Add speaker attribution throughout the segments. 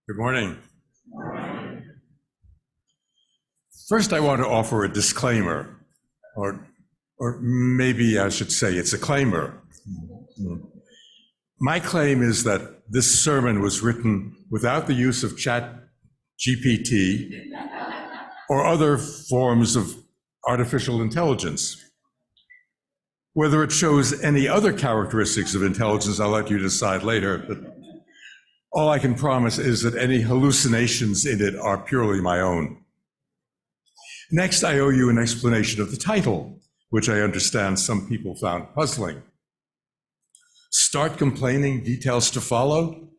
Speaker 1: Good morning. First, I want to offer a disclaimer, or maybe I should say it's a claimer. My claim is that this sermon was written without the use of ChatGPT or other forms of artificial intelligence. Whether it shows any other characteristics of intelligence, I'll let you decide later, but all I can promise is that any hallucinations in it are purely my own. Next, I owe you an explanation of the title, which I understand some people found puzzling. Start complaining, details to follow?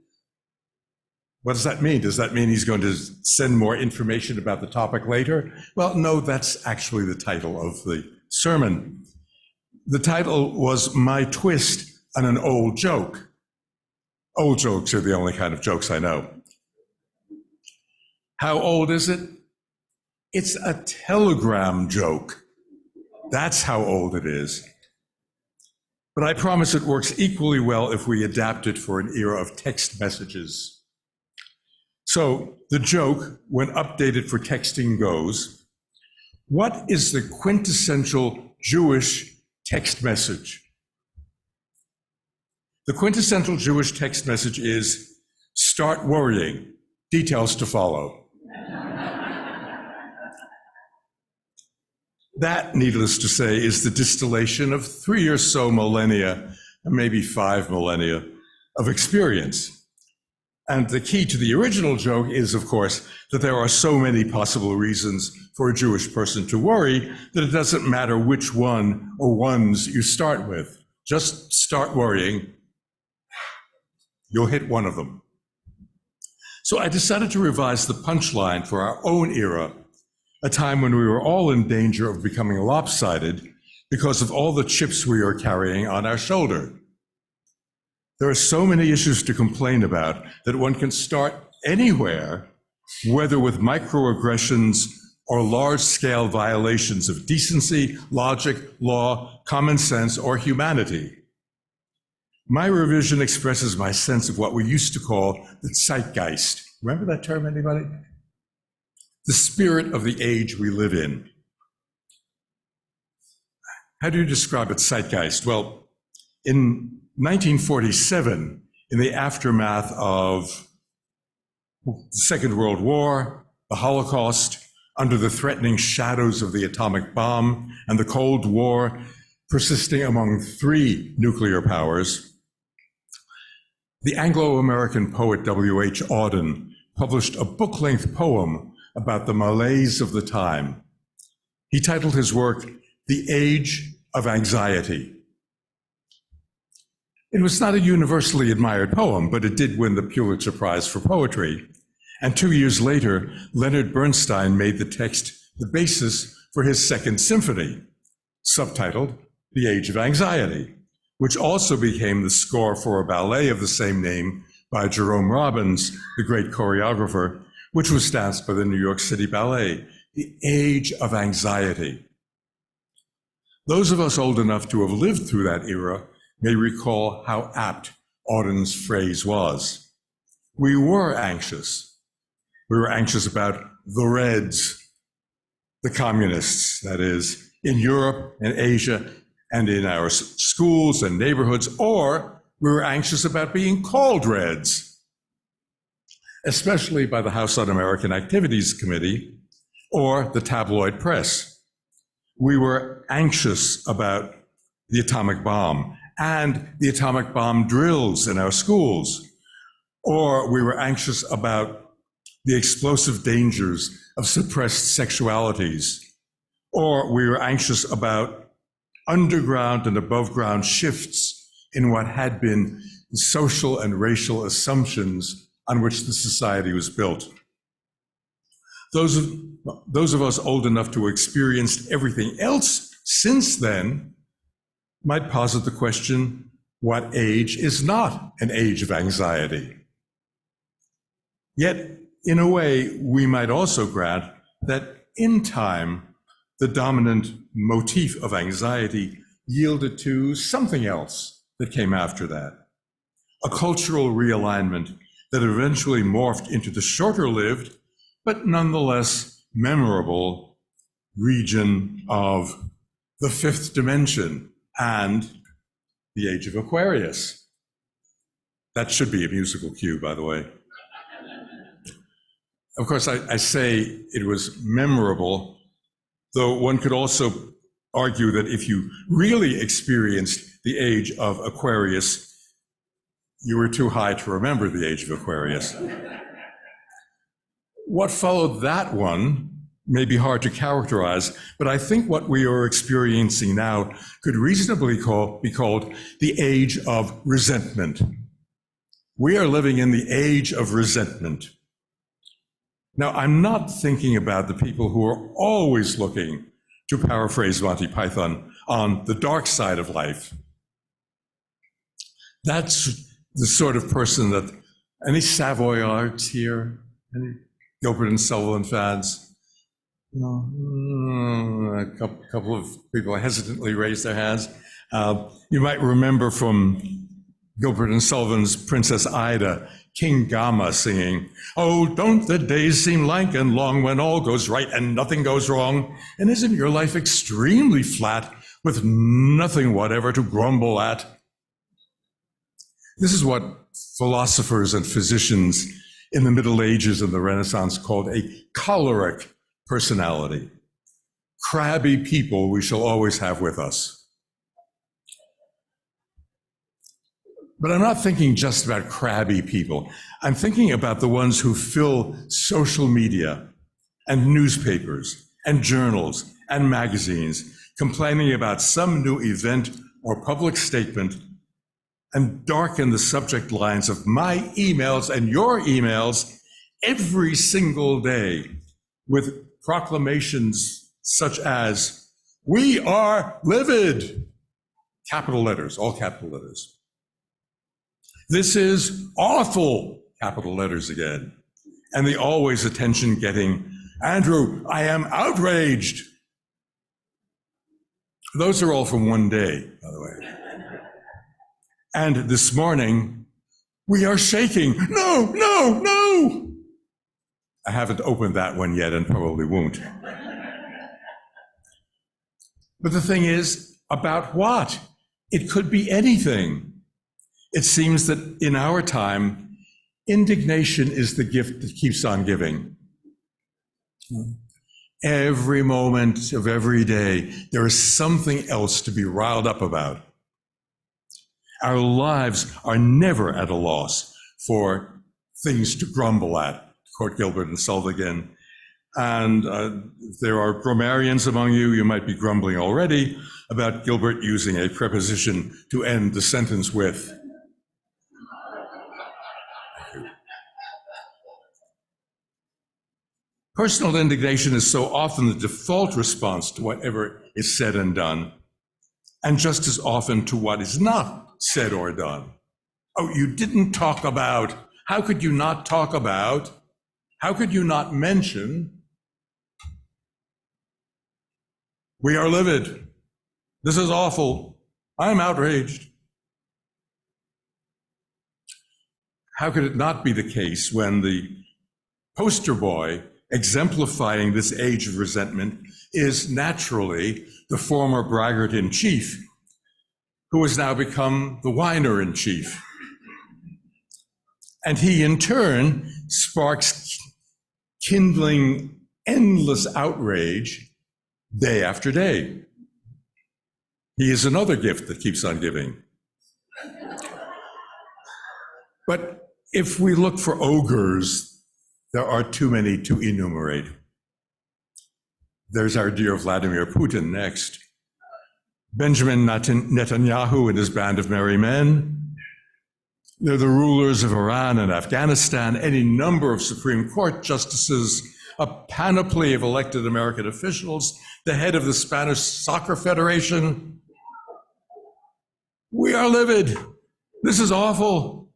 Speaker 1: What does that mean? Does that mean he's going to send more information about the topic later? Well, no, that's actually the title of the sermon. The title was My Twist on an Old Joke. Old jokes are the only kind of jokes I know. How old is it? It's a telegram joke. That's how old it is. But I promise it works equally well if we adapt it for an era of text messages. So the joke, when updated for texting, goes, what is the quintessential Jewish text message? The quintessential Jewish text message is, start worrying, details to follow. That, needless to say, is the distillation of 3 or so millennia, maybe 5 millennia, of experience. And the key to the original joke is, of course, that there are so many possible reasons for a Jewish person to worry that it doesn't matter which one or ones you start with. Just start worrying. You'll hit one of them. So I decided to revise the punchline for our own era, a time when we were all in danger of becoming lopsided because of all the chips we are carrying on our shoulder. There are so many issues to complain about that one can start anywhere, whether with microaggressions or large-scale violations of decency, logic, law, common sense, or humanity. My revision expresses my sense of what we used to call the zeitgeist. Remember that term, anybody? The spirit of the age we live in. How do you describe it, zeitgeist? Well, in 1947, in the aftermath of the Second World War, the Holocaust, under the threatening shadows of the atomic bomb, and the Cold War persisting among 3 nuclear powers, the Anglo-American poet W.H. Auden published a book-length poem about the malaise of the time. He titled his work, The Age of Anxiety. It was not a universally admired poem, but it did win the Pulitzer Prize for Poetry. And 2 years later, Leonard Bernstein made the text the basis for his Second Symphony, subtitled The Age of Anxiety, which also became the score for a ballet of the same name by Jerome Robbins, the great choreographer, which was danced by the New York City Ballet, The Age of Anxiety. Those of us old enough to have lived through that era may recall how apt Auden's phrase was. We were anxious. We were anxious about the Reds, the communists, that is, in Europe and Asia and in our schools and neighborhoods, or we were anxious about being called Reds, especially by the House Un-American Activities Committee or the tabloid press. We were anxious about the atomic bomb and the atomic bomb drills in our schools, or we were anxious about the explosive dangers of suppressed sexualities, or we were anxious about underground and above ground shifts in what had been social and racial assumptions on which the society was built. Those of us old enough to have experienced everything else since then might posit the question, what age is not an age of anxiety? Yet, in a way, we might also grant that in time, the dominant motif of anxiety yielded to something else that came after that, a cultural realignment that eventually morphed into the shorter-lived, but nonetheless memorable region of the fifth dimension and the age of Aquarius. That should be a musical cue, by the way. Of course, I say it was memorable, though one could also argue that if you really experienced the age of Aquarius, you were too high to remember the age of Aquarius. What followed that one may be hard to characterize, but I think what we are experiencing now could reasonably be called the age of resentment. We are living in the age of resentment. Now, I'm not thinking about the people who are always looking, to paraphrase Monty Python, on the dark side of life. That's the sort of person that, any Savoyards here? Any Gilbert and Sullivan fans? A couple of people hesitantly raised their hands. You might remember from Gilbert and Sullivan's Princess Ida, King Gama singing, "Oh, don't the days seem lank and long when all goes right and nothing goes wrong? And isn't your life extremely flat with nothing whatever to grumble at?" This is what philosophers and physicians in the Middle Ages and the Renaissance called a choleric personality. Crabby people we shall always have with us. But I'm not thinking just about crabby people. I'm thinking about the ones who fill social media and newspapers and journals and magazines, complaining about some new event or public statement, and darken the subject lines of my emails and your emails every single day with proclamations such as, "We are livid," capital letters, all capital letters. "This is awful," capital letters again. And the always attention-getting, "Andrew, I am outraged." Those are all from one day, by the way. And this morning, "We are shaking. No, no, no." I haven't opened that one yet and probably won't. But the thing is, about what? It could be anything. It seems that in our time, indignation is the gift that keeps on giving. Every moment of every day, there is something else to be riled up about. Our lives are never at a loss for things to grumble at, to quote Gilbert and Sullivan again. And if there are grammarians among you, you might be grumbling already about Gilbert using a preposition to end the sentence with. Personal indignation is so often the default response to whatever is said and done, and just as often to what is not said or done. "Oh, you didn't talk about," how could you not talk about, how could you not mention, "We are livid. This is awful. I'm outraged." How could it not be the case when the poster boy exemplifying this age of resentment is naturally the former braggart-in-chief, who has now become the whiner-in-chief? And he, in turn, sparks kindling endless outrage day after day. He is another gift that keeps on giving. But if we look for ogres, there are too many to enumerate. There's our dear Vladimir Putin next. Benjamin Netanyahu and his band of merry men. They're the rulers of Iran and Afghanistan, any number of Supreme Court justices, a panoply of elected American officials, the head of the Spanish Soccer Federation. We are livid. This is awful.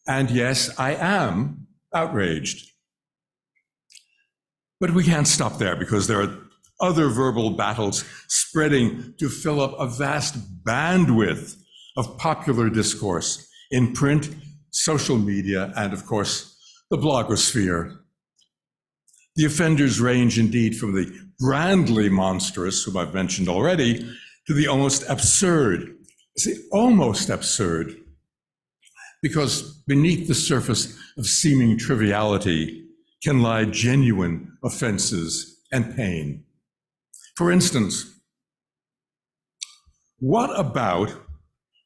Speaker 1: And yes, I am outraged. But we can't stop there because there are other verbal battles spreading to fill up a vast bandwidth of popular discourse in print social media, and of course, the blogosphere. The offenders range indeed from the grandly monstrous, whom I've mentioned already, to the almost absurd. Almost absurd, because beneath the surface of seeming triviality can lie genuine offenses and pain. For instance, what about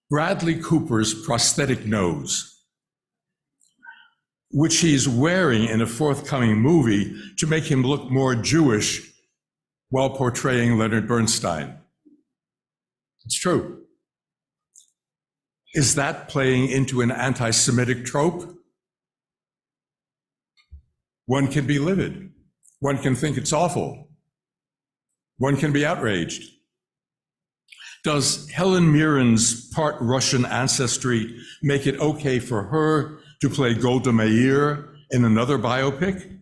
Speaker 1: Bradley Cooper's prosthetic nose, which he's wearing in a forthcoming movie to make him look more Jewish while portraying Leonard Bernstein? It's true. Is that playing into an anti-Semitic trope? One can be livid. One can think it's awful. One can be outraged. Does Helen Mirren's part Russian ancestry make it okay for her to play Golda Meir in another biopic?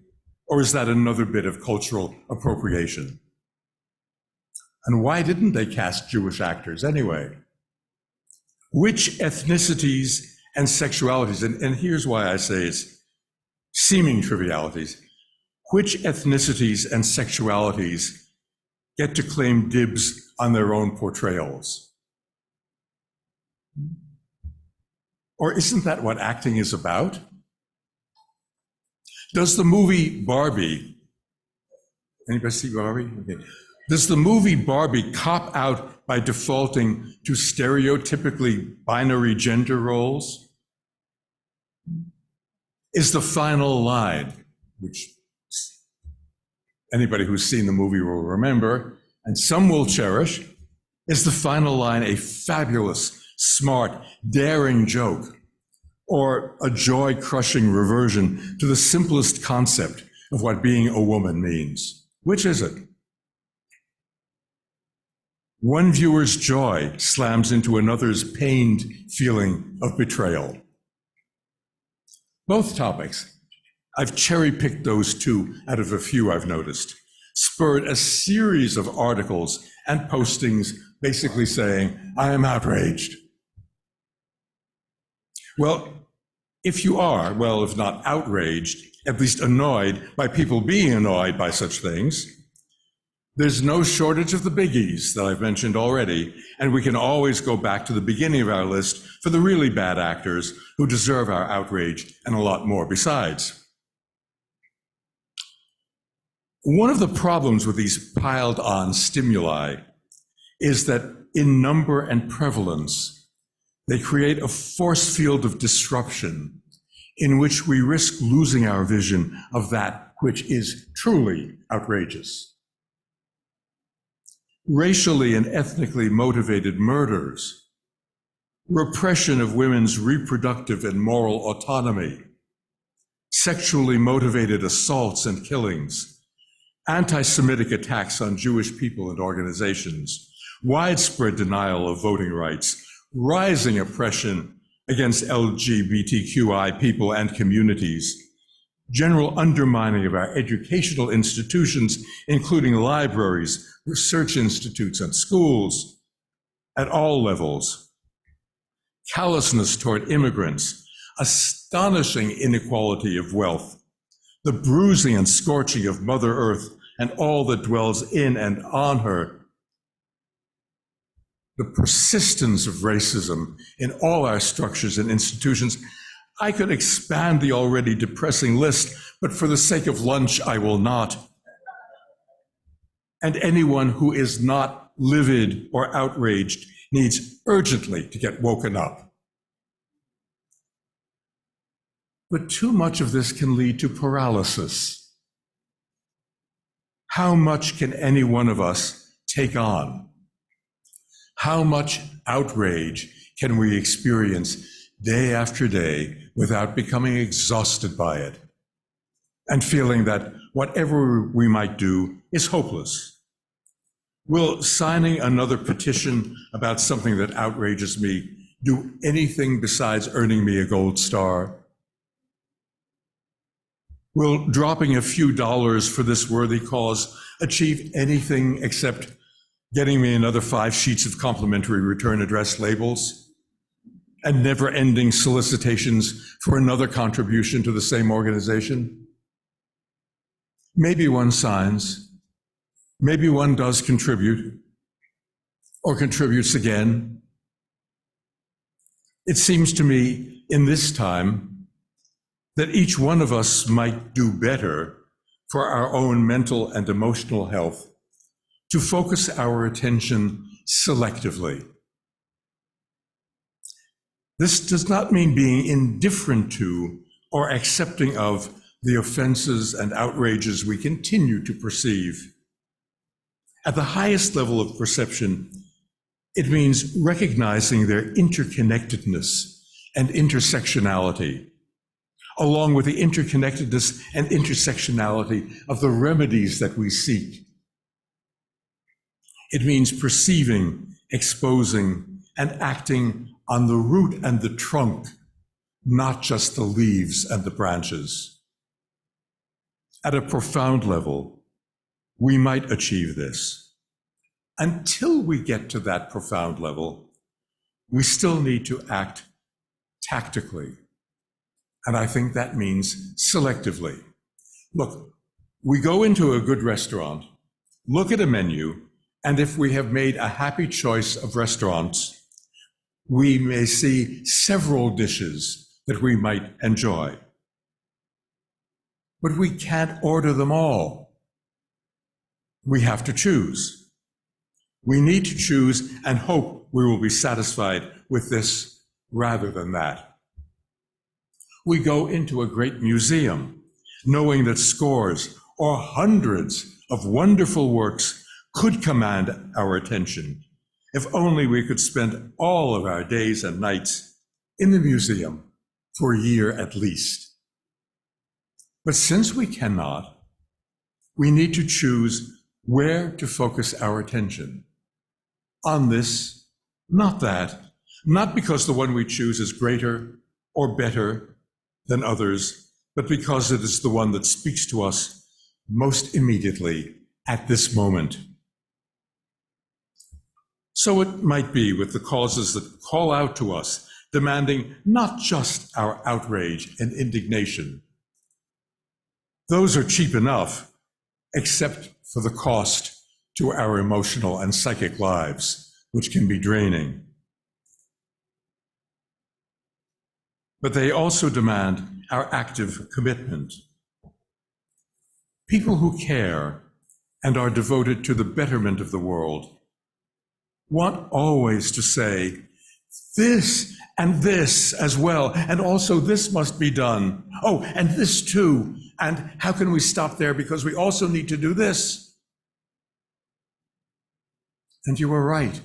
Speaker 1: Or is that another bit of cultural appropriation? And why didn't they cast Jewish actors anyway? Which ethnicities and sexualities, and here's why I say it's seeming trivialities, which ethnicities and sexualities get to claim dibs on their own portrayals? Or isn't that what acting is about? Does the movie Barbie, anybody see Barbie? Okay. Does the movie Barbie cop out by defaulting to stereotypically binary gender roles? Is the final line, which anybody who's seen the movie will remember, and some will cherish, is the final line a fabulous, smart, daring joke, or a joy-crushing reversion to the simplest concept of what being a woman means? Which is it? One viewer's joy slams into another's pained feeling of betrayal. Both topics, I've cherry-picked those two out of a few I've noticed, spurred a series of articles and postings basically saying, I am outraged. Well, if you are, well, if not outraged, at least annoyed by people being annoyed by such things, there's no shortage of the biggies that I've mentioned already, and we can always go back to the beginning of our list for the really bad actors who deserve our outrage and a lot more besides. One of the problems with these piled-on stimuli is that in number and prevalence, they create a force field of disruption in which we risk losing our vision of that which is truly outrageous. Racially and ethnically motivated murders, repression of women's reproductive and moral autonomy, sexually motivated assaults and killings, anti-Semitic attacks on Jewish people and organizations, widespread denial of voting rights, rising oppression against LGBTQI people and communities, general undermining of our educational institutions, including libraries, research institutes, and schools at all levels, callousness toward immigrants, astonishing inequality of wealth, the bruising and scorching of Mother Earth and all that dwells in and on her, the persistence of racism in all our structures and institutions. I could expand the already depressing list, but for the sake of lunch, I will not. And anyone who is not livid or outraged needs urgently to get woken up. But too much of this can lead to paralysis. How much can any one of us take on? How much outrage can we experience day after day without becoming exhausted by it and feeling that whatever we might do is hopeless? Will signing another petition about something that outrages me do anything besides earning me a gold star? Will dropping a few dollars for this worthy cause achieve anything except getting me another 5 sheets of complimentary return address labels? and never-ending solicitations for another contribution to the same organization? Maybe one signs, maybe one does contribute, or contributes again. It seems to me in this time that each one of us might do better for our own mental and emotional health to focus our attention selectively. This does not mean being indifferent to or accepting of the offenses and outrages we continue to perceive. At the highest level of perception, it means recognizing their interconnectedness and intersectionality, along with the interconnectedness and intersectionality of the remedies that we seek. It means perceiving, exposing, and acting on the root and the trunk, not just the leaves and the branches. At a profound level, we might achieve this. Until we get to that profound level, we still need to act tactically. And I think that means selectively. Look, we go into a good restaurant, look at a menu, and if we have made a happy choice of restaurants, we may see several dishes that we might enjoy. But we can't order them all. We have to choose. We need to choose and hope we will be satisfied with this rather than that. We go into a great museum, knowing that scores or hundreds of wonderful works could command our attention, if only we could spend all of our days and nights in the museum for a year at least. But since we cannot, we need to choose where to focus our attention. On this, not that, not because the one we choose is greater or better than others, but because it is the one that speaks to us most immediately at this moment. So it might be with the causes that call out to us, demanding not just our outrage and indignation. Those are cheap enough, except for the cost to our emotional and psychic lives, which can be draining. But they also demand our active commitment. People who care and are devoted to the betterment of the world want always to say, this and this as well, and also this must be done. Oh, and this too. And how can we stop there because we also need to do this? And you were right.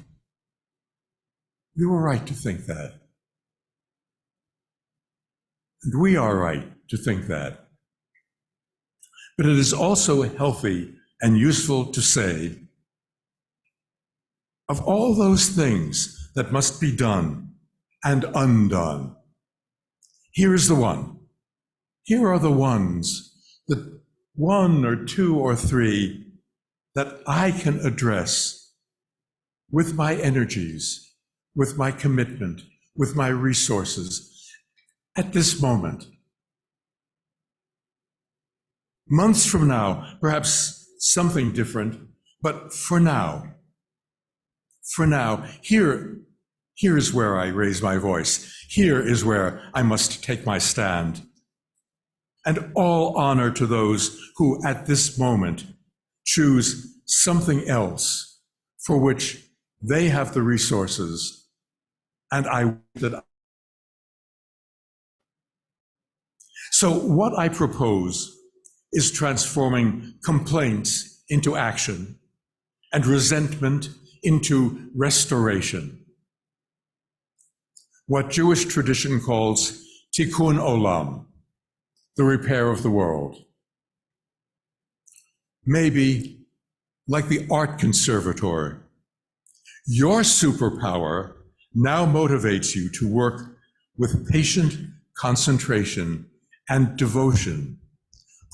Speaker 1: You were right to think that. And we are right to think that. But it is also healthy and useful to say, of all those things that must be done and undone, here is the one. Here are the ones, the one or two or three that I can address with my energies, with my commitment, with my resources at this moment. Months from now, perhaps something different, but for now, here is where I raise my voice. Here is where I must take my stand. And all honor to those who at this moment choose something else for which they have the resources, and I that. So what I propose is transforming complaints into action and resentment into restoration. What Jewish tradition calls tikkun olam, the repair of the world. Maybe, like the art conservatory, your superpower now motivates you to work with patient concentration and devotion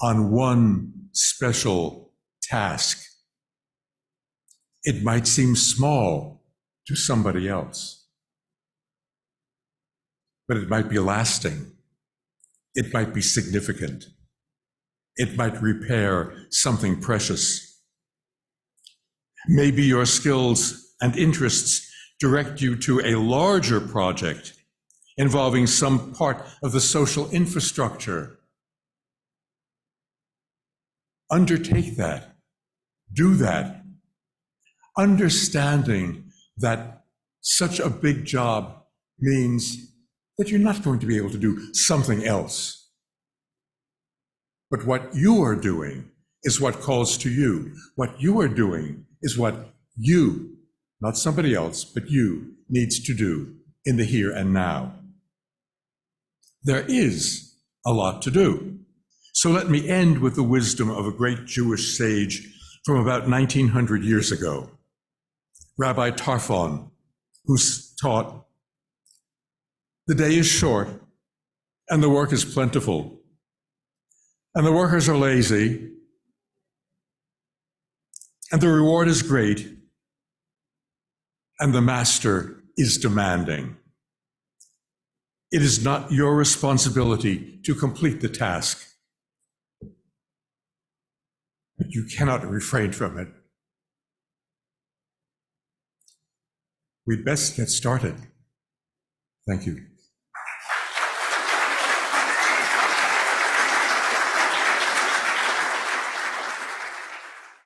Speaker 1: on one special task. It might seem small to somebody else. but it might be lasting. It might be significant. It might repair something precious. Maybe your skills and interests direct you to a larger project involving some part of the social infrastructure. Undertake that. Do that. Understanding that such a big job means that you're not going to be able to do something else. But what you are doing is what calls to you. What you are doing is what you, not somebody else, but you, needs to do in the here and now. There is a lot to do. So let me end with the wisdom of a great Jewish sage from about 1900 years ago, Rabbi Tarfon, who taught, "The day is short and the work is plentiful, and the workers are lazy, and the reward is great, and the master is demanding. It is not your responsibility to complete the task, but you cannot refrain from it." We'd best get started. Thank you.